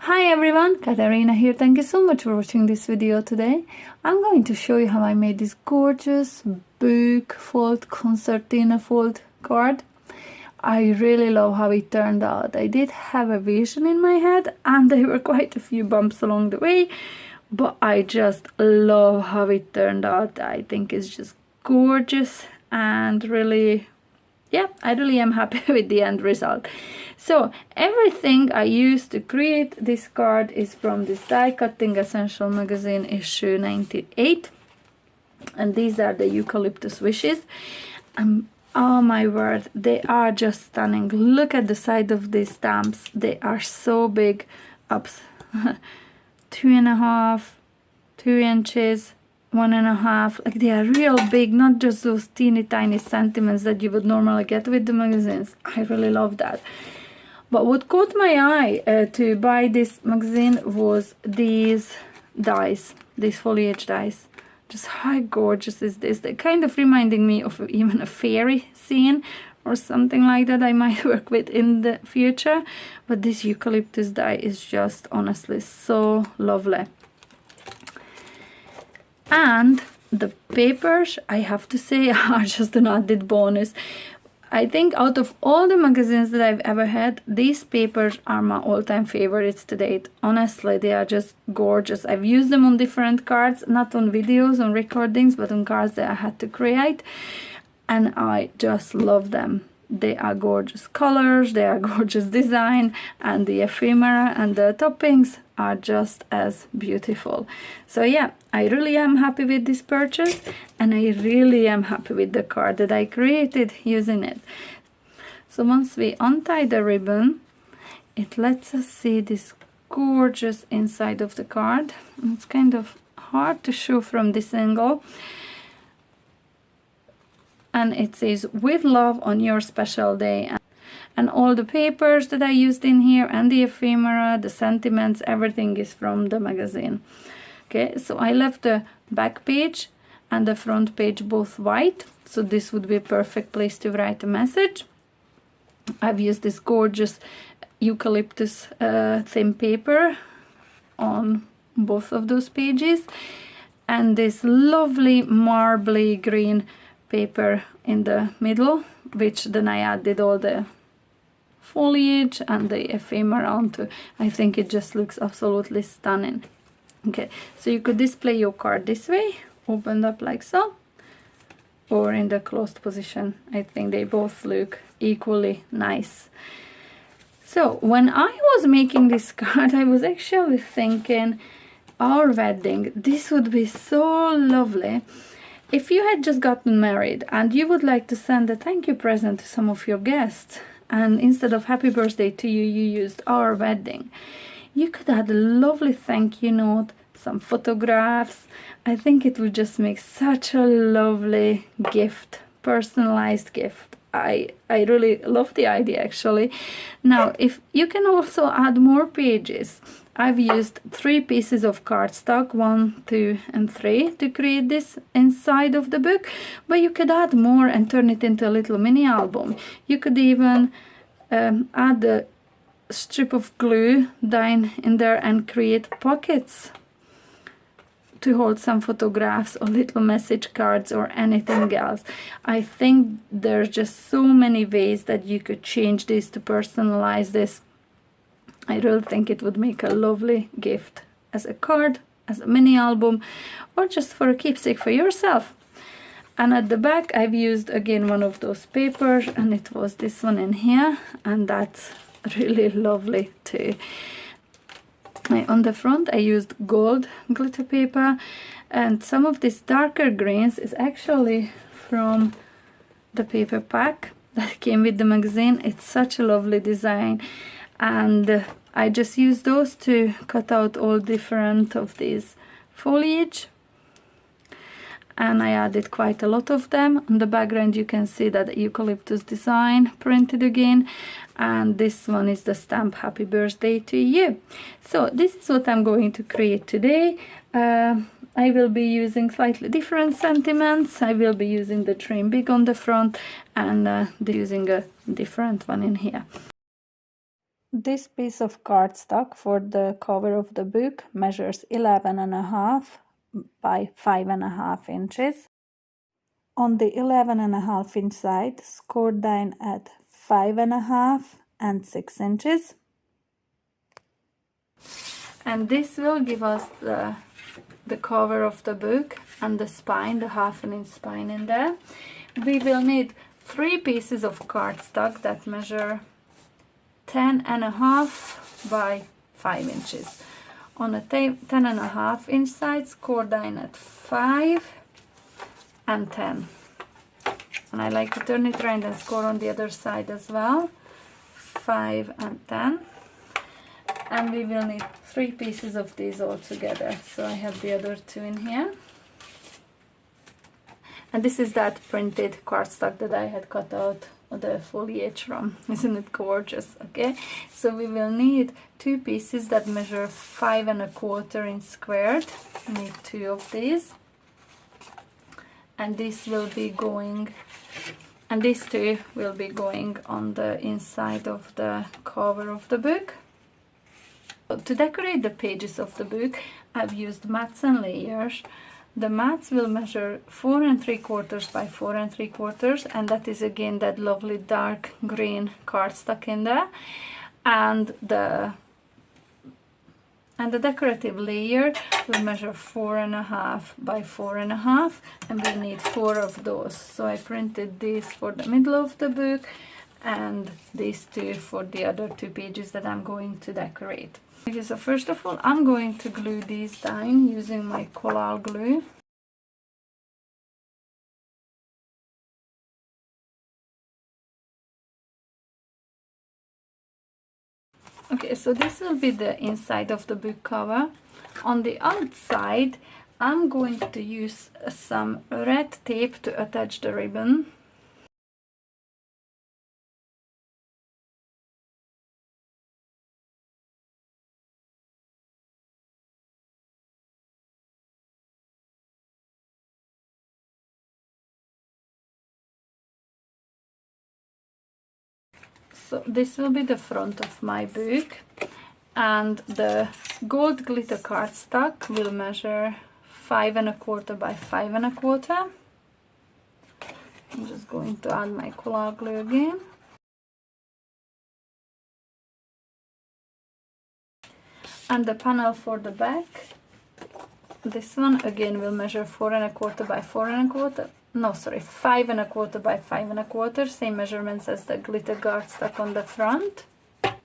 Hi everyone, Katarina here. Thank you so much for watching this video today. I'm going to show you how I made this gorgeous book fold concertina fold card. I really love how it turned out. I did have a vision in my head and there were quite a few bumps along the way, but I just love how it turned out. I think it's just gorgeous and really, yeah, I really am happy with the end result. So everything I used to create this card is from this Die Cutting Essential magazine issue 98, and these are the eucalyptus wishes. Oh my word, they are just stunning. Look at the side of these stamps. They are so big, ups 2.5, 2 inches, 1.5, like they are real big, not just those teeny tiny sentiments that you would normally get with the magazines. I really love that. But what caught my eye to buy this magazine was these dies, these foliage dies. Just how gorgeous is this? They're kind of reminding me of even a fairy scene or something like that I might work with in the future. But this eucalyptus die is just honestly so lovely. And the papers, I have to say, are just an added bonus. I think out of all the magazines that I've ever had, these papers are my all-time favorites to date. Honestly, they are just gorgeous. I've used them on different cards, not on videos, on recordings, but on cards that I had to create. And I just love them. They are gorgeous colors, they are gorgeous design, and the ephemera and the toppings are just as beautiful. So yeah, I really am happy with this purchase, and I really am happy with the card that I created using it. So once we untie the ribbon, it lets us see this gorgeous inside of the card. It's kind of hard to show from this angle. And it says, with love on your special day. And all the papers that I used in here and the ephemera, the sentiments, everything is from the magazine. Okay, so I left the back page and the front page both white, so this would be a perfect place to write a message. I've used this gorgeous eucalyptus thin paper on both of those pages, and this lovely marbly green paper in the middle, which then I added all the foliage and the ephemera onto. I think it just looks absolutely stunning. Okay, so you could display your card this way, opened up like so, or in the closed position. I think they both look equally nice. So when I was making this card, I was actually thinking, our wedding, this would be so lovely if you had just gotten married and you would like to send a thank you present to some of your guests, and instead of happy birthday to you, you used our wedding. You could add a lovely thank you note, some photographs. I think it would just make such a lovely gift, personalized gift. I really love the idea actually. Now, if you can also add more pages. I've used 3 pieces of cardstock, 1, 2, and 3, to create this inside of the book, but you could add more and turn it into a little mini album. You could even add a strip of glue down in there and create pockets to hold some photographs or little message cards or anything else. I think there's just so many ways that you could change this to personalize this. I really think it would make a lovely gift as a card, as a mini album, or just for a keepsake for yourself. And at the back I've used again one of those papers, and it was this one in here, and that's really lovely too. On the front I used gold glitter paper, and some of this darker greens is actually from the paper pack that came with the magazine. It's such a lovely design, and I just used those to cut out all different of these foliage, and I added quite a lot of them. On the background you can see that eucalyptus design printed again, and this one is the stamp happy birthday to you. So this is what I'm going to create today. I will be using slightly different sentiments. I will be using the Dream Big on the front and using a different one in here. This piece of cardstock for the cover of the book measures 11.5 by 5.5 inches. On the 11.5 inch side, score down at 5.5 and 6 inches. And this will give us the cover of the book and the spine, the 1/2 inch spine in there. We will need 3 pieces of cardstock that measure 10.5 by 5 inches. On a 10.5 inch side, score down at 5 and 10. And I like to turn it around and score on the other side as well. 5 and 10. And we will need 3 pieces of these all together. So I have the other 2 in here. And this is that printed cardstock that I had cut out the foliage from. Isn't it gorgeous? Okay, so we will need 2 pieces that measure 5.25 inch squared. We need 2 of these. And this will be going, and these 2 will be going on the inside of the cover of the book. To decorate the pages of the book, I've used mats and layers. The mats will measure 4 3/4 by 4 3/4, and that is again that lovely dark green cardstock in there. And the decorative layer will measure 4.5 by 4.5, and we need 4 of those. So I printed these for the middle of the book and these 2 for the other 2 pages that I'm going to decorate. Okay, so first of all, I'm going to glue these down using my collal glue. Okay, so this will be the inside of the book cover. On the outside, I'm going to use some red tape to attach the ribbon. So this will be the front of my book, and the gold glitter cardstock will measure 5.25 by 5.25. I'm just going to add my collal glue again. And the panel for the back, this one again will measure 4.25 by 4.25. No, sorry, 5.25 by 5.25, same measurements as the glitter cardstock on the front.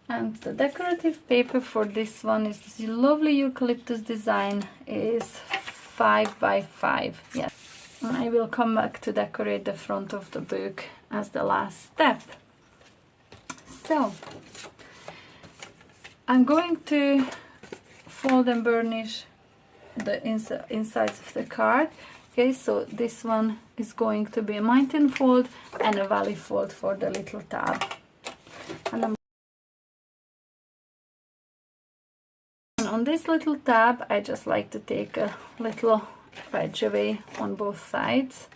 And the decorative paper for this one is this lovely eucalyptus design, is 5 by 5. Yes, and I will come back to decorate the front of the book as the last step. So I'm going to fold and burnish the insides of the card. Okay, so this one is going to be a mountain fold and a valley fold for the little tab. And on this little tab, I just like to take a little edge away on both sides,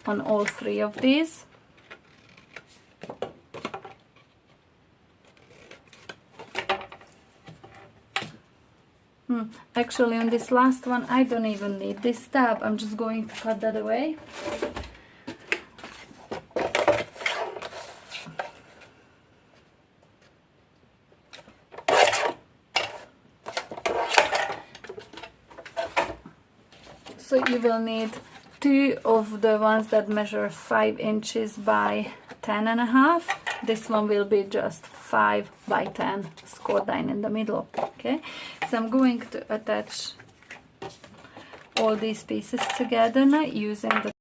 on all 3 of these. Actually, on this last one, I don't even need this tab. I'm just going to cut that away. So you will need 2 of the ones that measure 5 inches by 10.5. This one will be just 5 by 10, score down in the middle. Okay, so I'm going to attach all these pieces together now using the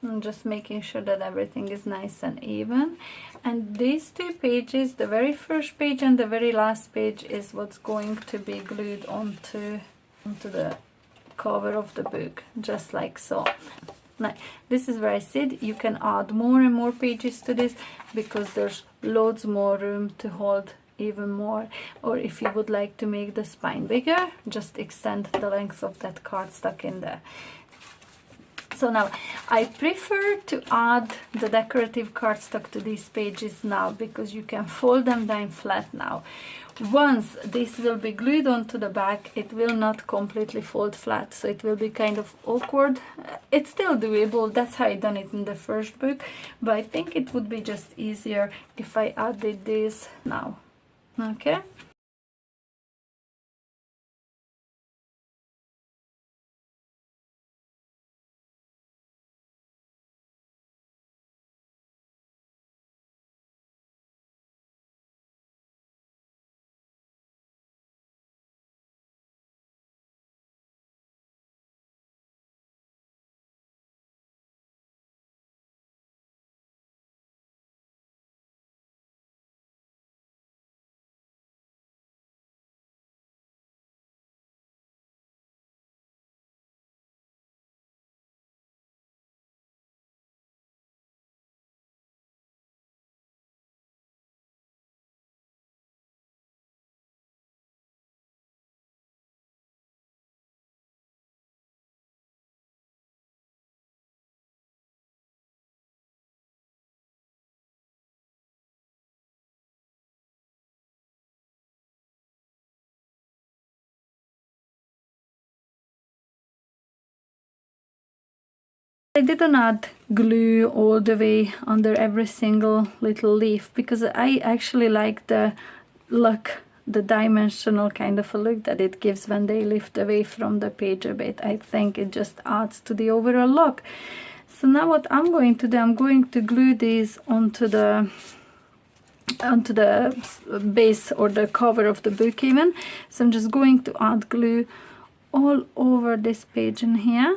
I'm just making sure that everything is nice and even. And these 2 pages, the very first page and the very last page, is what's going to be glued onto the cover of the book, just like so. Now, this is where I said you can add more and more pages to this, because there's loads more room to hold even more. Or if you would like to make the spine bigger, just extend the length of that cardstock in there. So now I prefer to add the decorative cardstock to these pages now, because you can fold them down flat now. Once this will be glued onto the back, it will not completely fold flat, so it will be kind of awkward. It's still doable, that's how I done it in the first book, but I think it would be just easier if I added this now. Okay. I didn't add glue all the way under every single little leaf, because I actually like the look, the dimensional kind of a look that it gives when they lift away from the page a bit. I think it just adds to the overall look. So now what I'm going to do, I'm going to glue these onto the base or the cover of the book even. So I'm just going to add glue all over this page in here.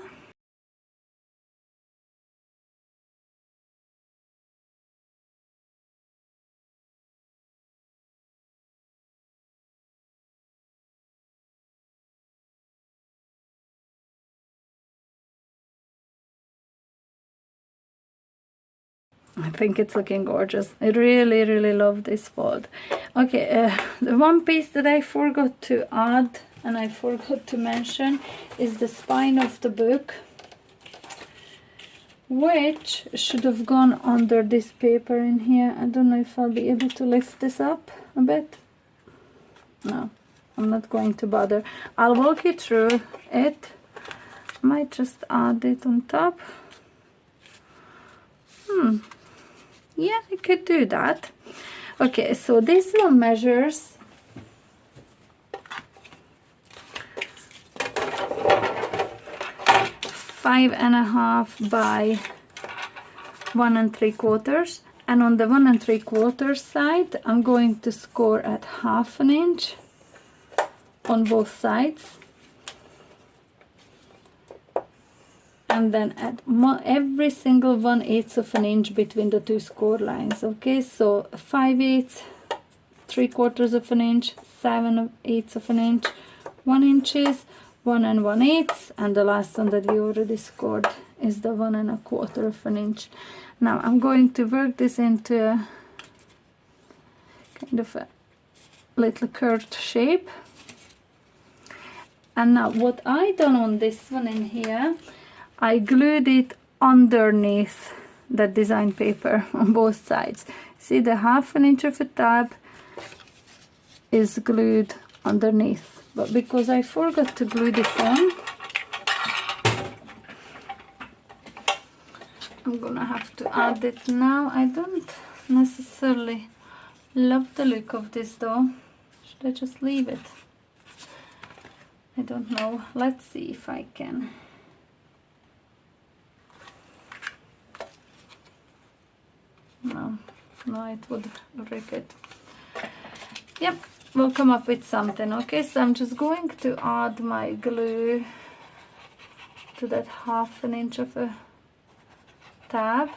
I think it's looking gorgeous. I really, really love this fold. Okay, the one piece that I forgot to add and I forgot to mention is the spine of the book, which should have gone under this paper in here. I don't know if I'll be able to lift this up a bit. No, I'm not going to bother. I'll walk you through it. I might just add it on top. Yeah, I could do that. Okay, so this one measures 5.5 by 1 3/4, and on the 1 3/4 side I'm going to score at 1/2 inch on both sides, and then at every single 1/8 inch between the two score lines. Okay, so 5/8, 3/4 inch, 7/8 inch, 1 inches, 1 1/8, and the last one that we already scored is the 1 1/4 inch. Now I'm going to work this into a kind of a little curved shape. And now what I done on this one in here, I glued it underneath the design paper on both sides. See, the 1/2 inch of a tab is glued underneath, but because I forgot to glue this on, I'm gonna have to add it now. I don't necessarily love the look of this though. Should I just leave it? I don't know. Let's see if I can. No, it would rip it. Yep, we'll come up with something. Okay, so I'm just going to add my glue to that 1/2 inch of a tab.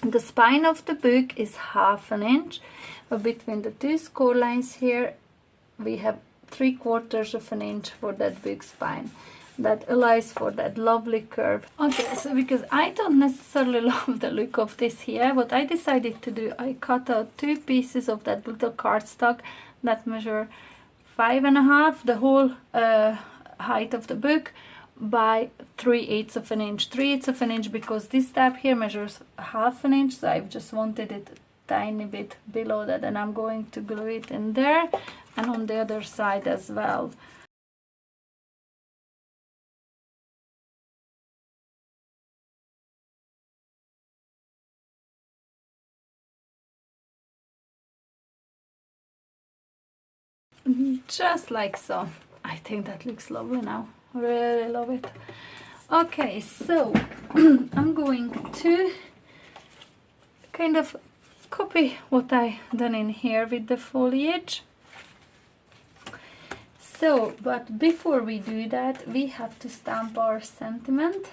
The spine of the book is 1/2 inch, but between the two score lines here we have 3/4 of an inch for that book spine. That allows for that lovely curve. Okay, so because I don't necessarily love the look of this here, what I decided to do, I cut out 2 pieces of that little cardstock that measure 5.5, the whole height of the book, by 3/8 of an inch. 3/8 of an inch because this tab here measures 1/2 inch, so I've just wanted it a tiny bit below that, and I'm going to glue it in there and on the other side as well. Just like so. I think that looks lovely now. Really love it. Okay, so I'm going to kind of copy what I done in here with the foliage. So, but before we do that, we have to stamp our sentiment.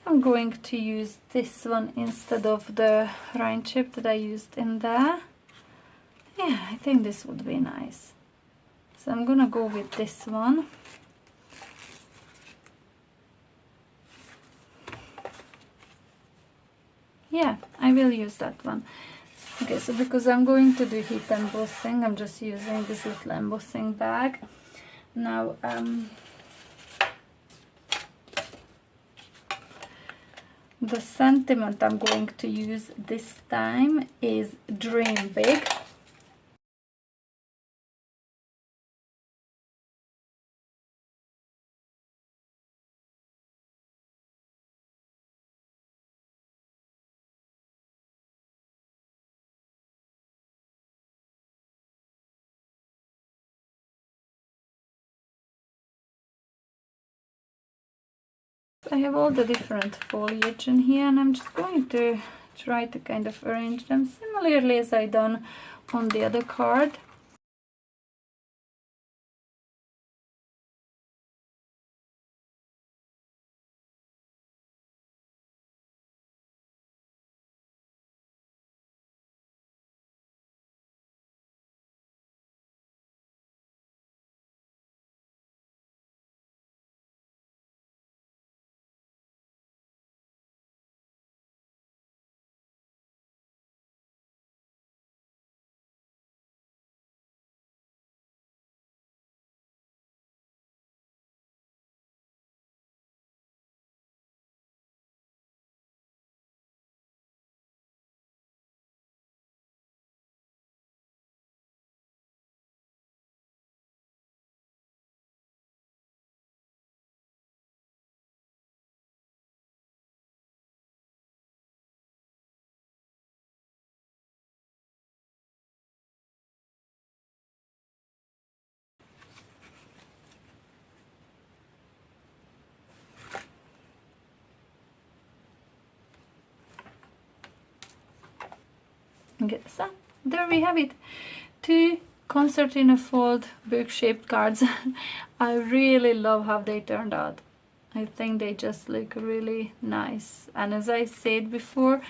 I'm going to use this one instead of the rind chip that I used in there. Yeah, I think this would be nice. So I'm gonna go with this one. Yeah, I will use that one. Okay, so because I'm going to do heat embossing, I'm just using this little embossing bag. Now, the sentiment I'm going to use this time is Dream Big. I have all the different foliage in here, and I'm just going to try to kind of arrange them similarly as I done on the other card. Okay, so there we have it. 2 concertina fold book shaped cards. I really love how they turned out. I think they just look really nice, and as I said before,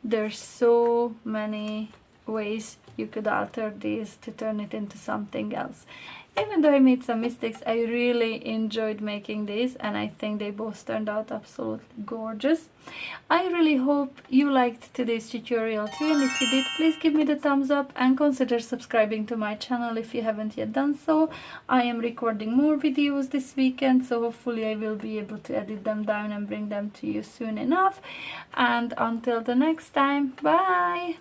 there's so many ways you could alter these to turn it into something else. Even though I made some mistakes, I really enjoyed making these, and I think they both turned out absolutely gorgeous. I really hope you liked today's tutorial too, and if you did, please give me the thumbs up and consider subscribing to my channel if you haven't yet done so. I am recording more videos this weekend, so hopefully I will be able to edit them down and bring them to you soon enough. And until the next time, bye!